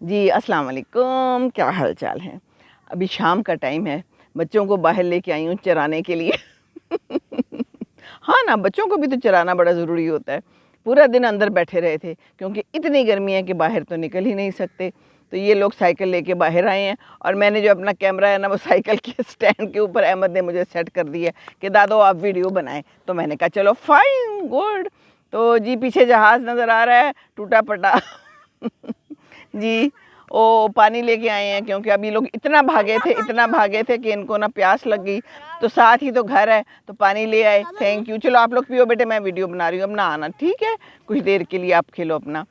جی السلام علیکم، کیا حال چال ہے؟ ابھی شام کا ٹائم ہے، بچوں کو باہر لے کے آئی ہوں چرانے کے لیے ہاں نا، بچوں کو بھی تو چرانا بڑا ضروری ہوتا ہے۔ پورا دن اندر بیٹھے رہے تھے کیونکہ اتنی گرمی ہے کہ باہر تو نکل ہی نہیں سکتے، تو یہ لوگ سائیکل لے کے باہر آئے ہیں اور میں نے جو اپنا کیمرہ ہے نا وہ سائیکل کے سٹینڈ کے اوپر احمد نے مجھے سیٹ کر دیا کہ دادو آپ ویڈیو بنائیں، تو میں نے کہا چلو فائن گڈ۔ تو جی پیچھے جہاز نظر آ رہا ہے ٹوٹا پٹا جی وہ پانی لے کے آئے ہیں کیونکہ ابھی لوگ اتنا بھاگے تھے کہ ان کو نا پیاس لگ گئی، تو ساتھ ہی تو گھر ہے تو پانی لے آئے۔ تھینک یو، چلو آپ لوگ پیو بیٹے، میں ویڈیو بنا رہی ہوں، اب نہ آنا ٹھیک ہے، کچھ دیر کے لیے آپ کھیلو اپنا۔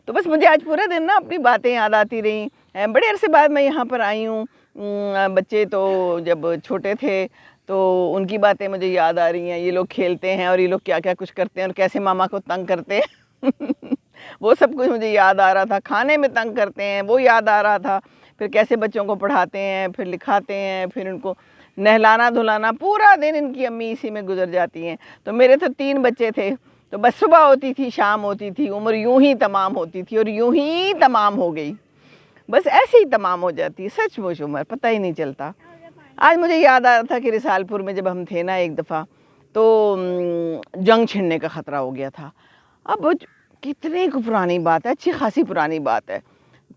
تو بس مجھے آج پورا دن نا اپنی باتیں یاد آتی رہیں، بڑے عرصے بعد میں یہاں پر آئی ہوں۔ بچے تو جب چھوٹے تھے تو ان کی باتیں مجھے یاد آ رہی ہیں، یہ لوگ کھیلتے ہیں اور یہ لوگ کیا کیا کچھ کرتے ہیں اور کیسے ماما کو تنگ کرتے ہیں وہ سب کچھ مجھے یاد آ رہا تھا، کھانے میں تنگ کرتے ہیں وہ یاد آ رہا تھا، پھر کیسے بچوں کو پڑھاتے ہیں، پھر لکھاتے ہیں، پھر ان کو نہلانا دھلانا، پورا دن ان کی امی اسی میں گزر جاتی ہیں۔ تو میرے تو 3 بچے تھے، تو بس صبح ہوتی تھی شام ہوتی تھی، عمر یوں ہی تمام ہوتی تھی اور یوں ہی تمام ہو گئی، بس ایسے ہی تمام ہو جاتی ہے، سچ مچ عمر پتہ ہی نہیں چلتا۔ آج مجھے یاد آ رہا تھا کہ رسال پور میں جب ہم تھے نا ایک دفعہ تو جنگ چھڑنے کا خطرہ ہو گیا تھا۔ اب کتنی پرانی بات ہے، اچھی خاصی پرانی بات ہے،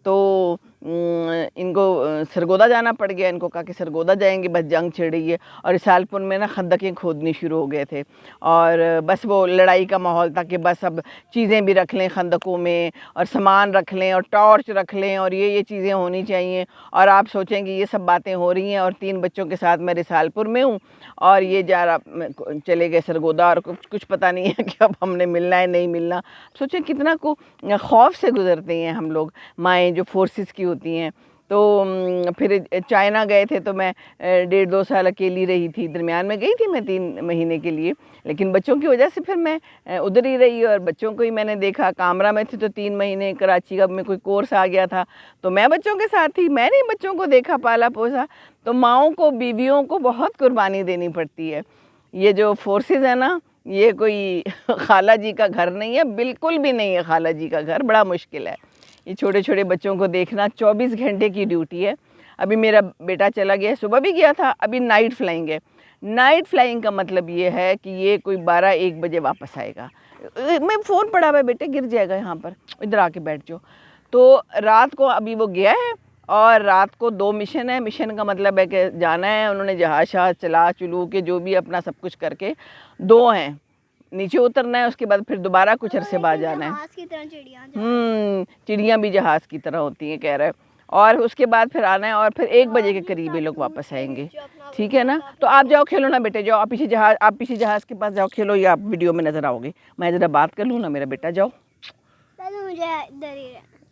تو ان کو سرگودا جانا پڑ گیا، ان کو کہا کہ سرگودا جائیں گے، بس جنگ چھڑ رہی ہے اور رسال پور میں نا خندقیں کھودنی شروع ہو گئے تھے اور بس وہ لڑائی کا ماحول تھا کہ بس اب چیزیں بھی رکھ لیں خندقوں میں اور سامان رکھ لیں اور ٹارچ رکھ لیں اور یہ چیزیں ہونی چاہیے، اور آپ سوچیں کہ یہ سب باتیں ہو رہی ہیں اور 3 بچوں کے ساتھ میں رسال پور میں ہوں اور یہ جا رہا چلے گئے سرگودا اور کچھ پتہ نہیں ہے کہ اب ہم نے ملنا ہے نہیں ملنا۔ سوچیں کتنا کو خوف سے گزرتے ہیں ہم لوگ، مائیں جو فورسز کی ہوتی ہیں۔ تو پھر چائنا گئے تھے تو میں 1.5-2 سال اکیلی رہی تھی، درمیان میں گئی تھی میں 3 مہینے کے لیے، لیکن بچوں کی وجہ سے پھر میں ادھر ہی رہی اور بچوں کو ہی میں نے دیکھا۔ کامرہ میں تھی تو 3 مہینے، کراچی کا میں کوئی کورس آ گیا تھا تو میں بچوں کے ساتھ تھی، میں نے بچوں کو دیکھا پالا پوسا۔ تو ماؤں کو بیویوں کو بہت قربانی دینی پڑتی ہے۔ یہ جو فورسز ہے نا، یہ کوئی خالہ جی کا گھر نہیں ہے، بالکل بھی نہیں ہے خالہ جی کا گھر، بڑا مشکل ہے۔ یہ چھوٹے چھوٹے بچوں کو دیکھنا 24 گھنٹے کی ڈیوٹی ہے۔ ابھی میرا بیٹا چلا گیا، صبح بھی گیا تھا، ابھی نائٹ فلائنگ ہے۔ نائٹ فلائنگ کا مطلب یہ ہے کہ یہ کوئی 12-1 بجے واپس آئے گا۔ میں فون پڑا ہوا ہے بیٹے، گر جائے گا یہاں پر، ادھر آ کے بیٹھ جاؤ۔ تو رات کو ابھی وہ گیا ہے اور رات کو 2 مشن ہے۔ مشن کا مطلب ہے کہ جانا ہے، انہوں نے جہاز شہاز چلو کے جو بھی اپنا سب کچھ کر کے 2 ہیں، نیچے اترنا ہے، اس کے بعد پھر دوبارہ کچھ عرصے بعد جانا ہے۔ چڑیاں بھی جہاز کی طرح ہوتی ہیں کہہ رہے، اور اس کے بعد پھر آنا ہے اور پھر 1 بجے کے قریب یہ لوگ واپس آئیں گے، ٹھیک ہے نا؟ تو آپ جاؤ کھیلو نا بیٹے، جاؤ آپ پیچھے جہاز کے پاس جاؤ کھیلو، یا آپ ویڈیو میں نظر آؤ گے، میں ذرا بات کر لوں نا میرا بیٹا، جاؤ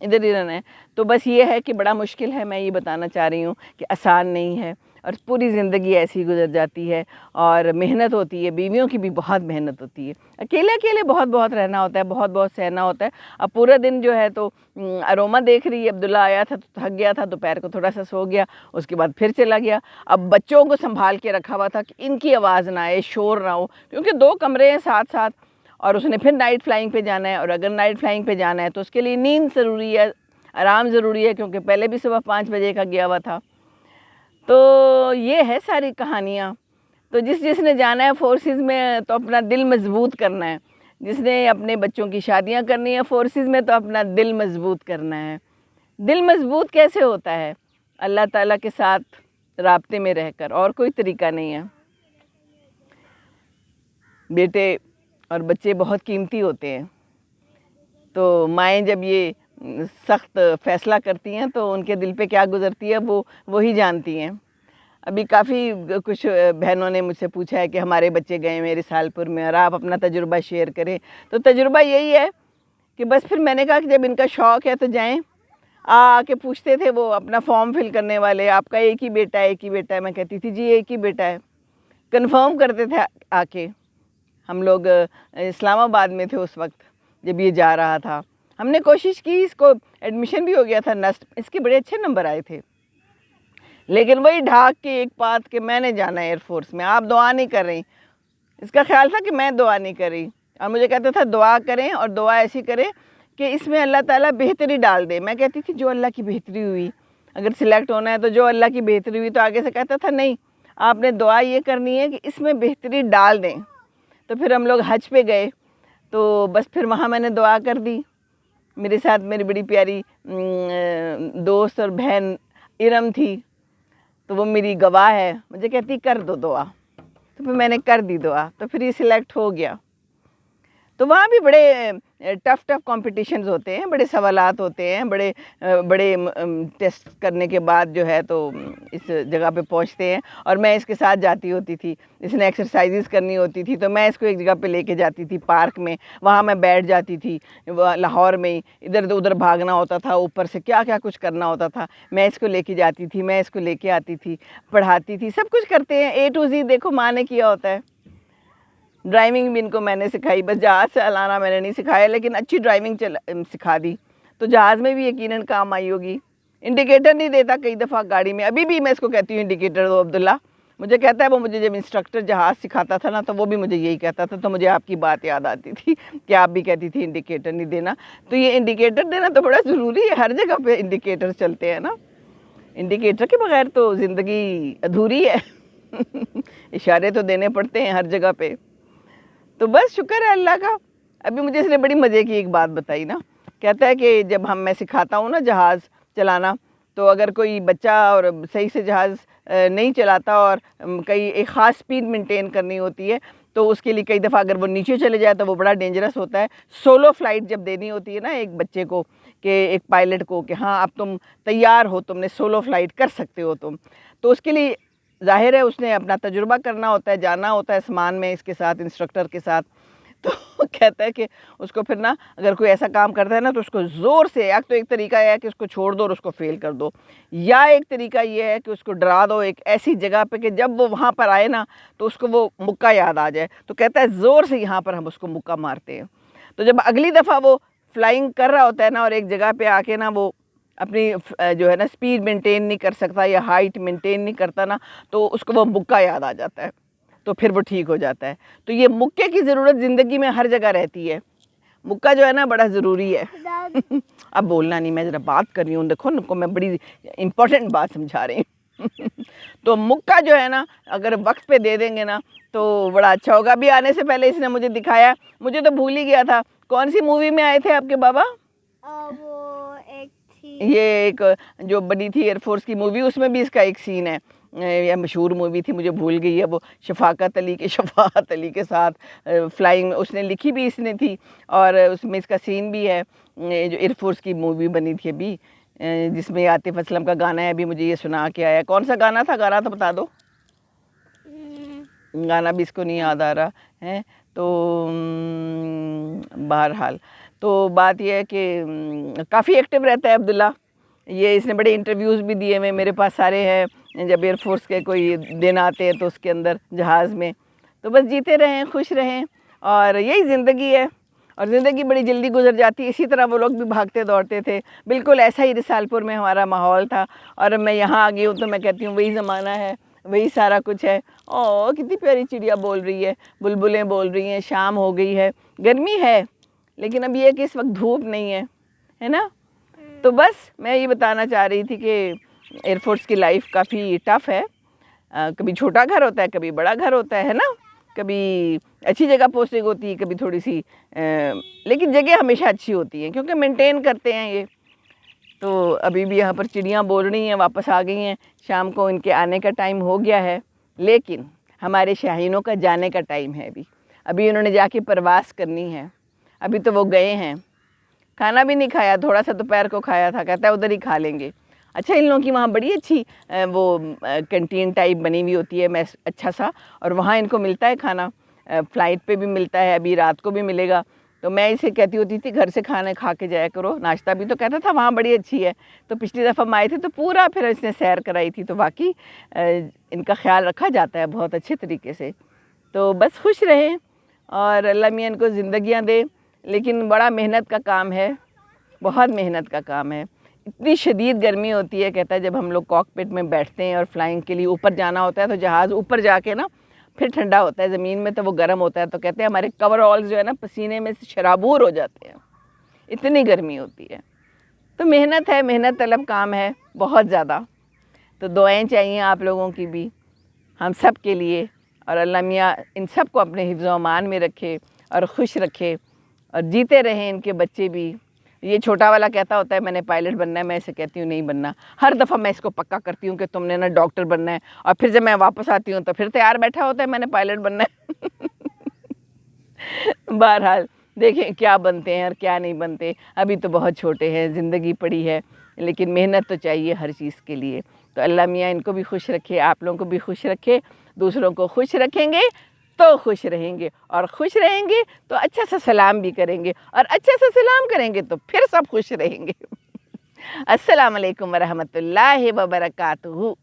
ادھر ہی رہنا ہے۔ تو بس یہ ہے کہ بڑا مشکل ہے، میں یہ بتانا چاہ رہی ہوں کہ آسان نہیں ہے اور پوری زندگی ایسی گزر جاتی ہے اور محنت ہوتی ہے، بیویوں کی بھی بہت محنت ہوتی ہے، اکیلے بہت رہنا ہوتا ہے، بہت سہنا ہوتا ہے۔ اب پورا دن جو ہے تو اروما دیکھ رہی ہے، عبداللہ آیا تھا تو تھک گیا تھا، دوپہر کو تھوڑا سا سو گیا، اس کے بعد پھر چلا گیا۔ اب بچوں کو سنبھال کے رکھا ہوا تھا کہ ان کی آواز نہ آئے، شور نہ ہو، کیونکہ 2 کمرے ہیں ساتھ، اور اس نے پھر نائٹ فلائنگ پہ جانا ہے، اور اگر نائٹ فلائنگ پہ جانا ہے تو اس کے لیے نیند ضروری ہے، آرام ضروری ہے، کیونکہ پہلے بھی صبح 5 بجے کا گیا ہوا تھا۔ تو یہ ہے ساری کہانیاں۔ تو جس نے جانا ہے فورسز میں تو اپنا دل مضبوط کرنا ہے، جس نے اپنے بچوں کی شادیاں کرنی ہے فورسز میں تو اپنا دل مضبوط کرنا ہے۔ دل مضبوط کیسے ہوتا ہے؟ اللہ تعالیٰ کے ساتھ رابطے میں رہ کر، اور کوئی طریقہ نہیں ہے۔ بیٹے اور بچے بہت قیمتی ہوتے ہیں، تو مائیں جب یہ سخت فیصلہ کرتی ہیں تو ان کے دل پہ کیا گزرتی ہے وہی جانتی ہیں۔ ابھی کافی کچھ بہنوں نے مجھ سے پوچھا ہے کہ ہمارے بچے گئے ہیں رسال پور میں اور آپ اپنا تجربہ شیئر کریں، تو تجربہ یہی ہے کہ بس پھر میں نے کہا کہ جب ان کا شوق ہے تو جائیں۔ آ کے پوچھتے تھے وہ اپنا فارم فل کرنے والے، آپ کا ایک ہی بیٹا ہے، میں کہتی تھی جی ایک ہی بیٹا ہے، کنفرم کرتے تھے آ کے۔ ہم لوگ اسلام آباد میں تھے اس وقت جب یہ جا رہا تھا، ہم نے کوشش کی، اس کو ایڈمیشن بھی ہو گیا تھا نسٹ، اس کے بڑے اچھے نمبر آئے تھے، لیکن وہی ڈھاک کے ایک بات کہ میں نے جانا ہے ایئر فورس میں، آپ دعا نہیں کر رہی۔ اس کا خیال تھا کہ میں دعا نہیں کر رہی، اور مجھے کہتا تھا دعا کریں، اور دعا ایسی کریں کہ اس میں اللہ تعالیٰ بہتری ڈال دے. میں کہتی تھی جو اللہ کی بہتری ہوئی, اگر سلیکٹ ہونا ہے تو جو اللہ کی بہتری ہوئی, تو آگے سے کہتا تھا نہیں, آپ نے دعا یہ کرنی ہے کہ اس میں بہتری ڈال دیں. تو پھر ہم لوگ حج پہ گئے, تو بس پھر وہاں میں نے دعا کر دی. میرے ساتھ میری بڑی پیاری دوست اور بہن ارم تھی, تو وہ میری گواہ ہے, مجھے کہتی کر دو دعا. تو پھر میں نے کر دی دعا, تو پھر یہ سلیکٹ ہو گیا. تو وہاں بھی بڑے ٹف کمپٹیشنز ہوتے ہیں, بڑے سوالات ہوتے ہیں, بڑے ٹیسٹ کرنے کے بعد جو ہے تو اس جگہ پہ پہنچتے ہیں. اور میں اس کے ساتھ جاتی ہوتی تھی, اس نے ایکسرسائزز کرنی ہوتی تھی تو میں اس کو ایک جگہ پہ لے کے جاتی تھی پارک میں, وہاں میں بیٹھ جاتی تھی. لاہور میں ادھر ادھر بھاگنا ہوتا تھا, اوپر سے کیا کیا کچھ کرنا ہوتا تھا, میں اس کو لے کے جاتی تھی, میں اس کو لے کے آتی تھی, پڑھاتی تھی, سب کچھ کرتے ہیں A to Z. دیکھو ماں نے کیا ہوتا ہے. ڈرائیونگ بھی ان کو میں نے سکھائی, بس جہاز سے چلانا میں نے نہیں سکھایا, لیکن اچھی ڈرائیونگ سکھا دی. تو جہاز میں بھی یقیناً کام آئی ہوگی. انڈیکیٹر نہیں دیتا کئی دفعہ گاڑی میں, ابھی بھی میں اس کو کہتی ہوں انڈیکیٹر دو عبداللہ. مجھے کہتا ہے وہ, مجھے جب انسٹرکٹر جہاز سکھاتا تھا نا تو وہ بھی مجھے یہی کہتا تھا, تو مجھے آپ کی بات یاد آتی تھی کہ آپ بھی کہتی تھی انڈیکیٹر نہیں دینا. تو یہ انڈیکیٹر دینا تو بڑا ضروری ہے, ہر جگہ پہ انڈیکیٹر چلتے ہیں نا. انڈیکیٹر کے بغیر تو زندگی ادھوری ہے. اشارے تو دینے پڑتے ہیں ہر جگہ پہ. تو بس شکر ہے اللہ کا. ابھی مجھے اس نے بڑی مزے کی ایک بات بتائی نا, کہتا ہے کہ جب میں سکھاتا ہوں نا جہاز چلانا, تو اگر کوئی بچہ اور صحیح سے جہاز نہیں چلاتا اور کئی ایک خاص سپیڈ مینٹین کرنی ہوتی ہے, تو اس کے لیے کئی دفعہ اگر وہ نیچے چلے جائے تو وہ بڑا ڈینجرس ہوتا ہے. سولو فلائٹ جب دینی ہوتی ہے نا ایک بچے کو, کہ ایک پائلٹ کو, کہ ہاں اب تم تیار ہو, تم نے سولو فلائٹ کر سکتے ہو تم, تو اس کے لیے ظاہر ہے اس نے اپنا تجربہ کرنا ہوتا ہے, جانا ہوتا ہے آسمان میں اس کے ساتھ, انسٹرکٹر کے ساتھ. تو کہتا ہے کہ اس کو پھر نا اگر کوئی ایسا کام کرتا ہے نا تو اس کو زور سے, یا تو ایک طریقہ یہ ہے کہ اس کو چھوڑ دو اور اس کو فیل کر دو, یا ایک طریقہ یہ ہے کہ اس کو ڈرا دو ایک ایسی جگہ پہ کہ جب وہ وہاں پر آئے نا تو اس کو وہ مکہ یاد آ جائے. تو کہتا ہے زور سے یہاں پر ہم اس کو مکہ مارتے ہیں. تو جب اگلی دفعہ وہ فلائنگ کر رہا ہوتا ہے نا, اور ایک جگہ پہ آ کے نا وہ اپنی جو ہے نا سپیڈ مینٹین نہیں کر سکتا یا ہائٹ مینٹین نہیں کرتا نا, تو اس کو وہ مکہ یاد آ جاتا ہے, تو پھر وہ ٹھیک ہو جاتا ہے. تو یہ مکے کی ضرورت زندگی میں ہر جگہ رہتی ہے. مکہ جو ہے نا بڑا ضروری ہے. اب بولنا نہیں, میں ذرا بات کر رہی ہوں, دیکھو ان کو میں بڑی امپورٹنٹ بات سمجھا رہی ہوں. تو مکہ جو ہے نا اگر وقت پہ دے دیں گے نا تو بڑا اچھا ہوگا. ابھی آنے سے پہلے اس نے مجھے دکھایا, مجھے تو بھول ہی گیا تھا. کون سی مووی میں آئے تھے آپ کے بابا؟ وہ ایک تھی, یہ ایک جو بنی تھی ایئر فورس کی مووی, اس میں بھی اس کا ایک سین ہے. یہ مشہور مووی تھی, مجھے بھول گئی ہے. وہ شفاعت علی کے ساتھ فلائنگ, اس نے لکھی بھی اس نے تھی, اور اس میں اس کا سین بھی ہے. جو ایئر فورس کی مووی بنی تھی ابھی, جس میں عاطف اسلم کا گانا ہے, ابھی مجھے یہ سنا کے آیا. کون سا گانا تھا؟ گانا تو بتا دو. گانا بھی اس کو نہیں یاد آ رہا ہے. تو بہرحال تو بات یہ ہے کہ کافی ایکٹیو رہتا ہے عبداللہ. یہ اس نے بڑے انٹرویوز بھی دیے ہوئے, میرے پاس سارے ہیں. جب ایئر فورس کے کوئی دن آتے ہیں تو اس کے اندر جہاز میں, تو بس جیتے رہیں, خوش رہیں, اور یہی زندگی ہے. اور زندگی بڑی جلدی گزر جاتی ہے. اسی طرح وہ لوگ بھی بھاگتے دوڑتے تھے. بالکل ایسا ہی رسال پور میں ہمارا ماحول تھا, اور میں یہاں آ گئی ہوں تو میں کہتی ہوں وہی زمانہ ہے, وہی سارا کچھ ہے. کتنی پیاری چڑیا بول رہی ہے, بلبلیں بول رہی ہیں, شام ہو گئی ہے, گرمی ہے, لیکن اب یہ ہے کہ اس وقت دھوپ نہیں ہے نا. تو بس میں یہ بتانا چاہ رہی تھی کہ ایئر فورس کی لائف کافی ٹف ہے. کبھی چھوٹا گھر ہوتا ہے, کبھی بڑا گھر ہوتا ہے نا, کبھی اچھی جگہ پوسٹنگ ہوتی ہے, کبھی تھوڑی سی, لیکن جگہ ہمیشہ اچھی ہوتی ہیں کیونکہ مینٹین کرتے ہیں یہ. تو ابھی بھی یہاں پر چڑیاں بول رہی ہیں, واپس آ گئی ہیں. شام کو ان کے آنے کا ٹائم ہو گیا ہے, لیکن ہمارے شاہینوں کا جانے کا ٹائم ہے. ابھی انہوں نے جا کے پرواز کرنی ہے. ابھی تو وہ گئے ہیں, کھانا بھی نہیں کھایا, تھوڑا سا دوپہر کو کھایا تھا, کہتا ہے ادھر ہی کھا لیں گے. اچھا, ان لوگوں کی وہاں بڑی اچھی وہ کینٹین ٹائپ بنی ہوئی ہوتی ہے, میس اچھا سا, اور وہاں ان کو ملتا ہے کھانا. فلائٹ پہ بھی ملتا ہے, ابھی رات کو بھی ملے گا. تو میں اسے کہتی ہوتی تھی گھر سے کھانا کھا کے جایا کرو, ناشتہ بھی. تو کہتا تھا وہاں بڑی اچھی ہے. تو پچھلی دفعہ ہم آئے تھے تو پورا پھر اس نے سیر کرائی تھی. تو واقعی ان کا خیال رکھا جاتا ہے بہت اچھے طریقے سے. تو بس خوش رہیں, اور اللہ میاں ان کو زندگیاں دے. لیکن بڑا محنت کا کام ہے, بہت محنت کا کام ہے. اتنی شدید گرمی ہوتی ہے, کہتا ہے جب ہم لوگ کاکپٹ میں بیٹھتے ہیں اور فلائنگ کے لیے اوپر جانا ہوتا ہے تو جہاز اوپر جا کے نا پھر ٹھنڈا ہوتا ہے, زمین میں تو وہ گرم ہوتا ہے. تو کہتے ہیں ہمارے کور آلز جو ہے نا پسینے میں سے شرابور ہو جاتے ہیں. اتنی گرمی ہوتی ہے. تو محنت ہے, محنت طلب کام ہے بہت زیادہ. تو دعائیں چاہیے آپ لوگوں کی بھی, ہم سب کے لیے, اور اللہ میاں ان سب کو اپنے حفظ و امان میں رکھے اور خوش رکھے, اور جیتے رہیں ان کے بچے بھی. یہ چھوٹا والا کہتا ہوتا ہے میں نے پائلٹ بننا ہے, میں اسے کہتی ہوں نہیں بننا. ہر دفعہ میں اس کو پکا کرتی ہوں کہ تم نے نا ڈاکٹر بننا ہے, اور پھر جب میں واپس آتی ہوں تو پھر تیار بیٹھا ہوتا ہے میں نے پائلٹ بننا ہے. بہرحال دیکھیں کیا بنتے ہیں اور کیا نہیں بنتے, ابھی تو بہت چھوٹے ہیں, زندگی پڑی ہے, لیکن محنت تو چاہیے ہر چیز کے لیے. تو اللہ میاں ان کو بھی خوش رکھے, آپ لوگوں کو بھی خوش رکھے. دوسروں کو خوش رکھیں گے تو خوش رہیں گے, اور خوش رہیں گے تو اچھا سا سلام بھی کریں گے, اور اچھا سا سلام کریں گے تو پھر سب خوش رہیں گے. السلام علیکم ورحمۃ اللہ وبرکاتہ.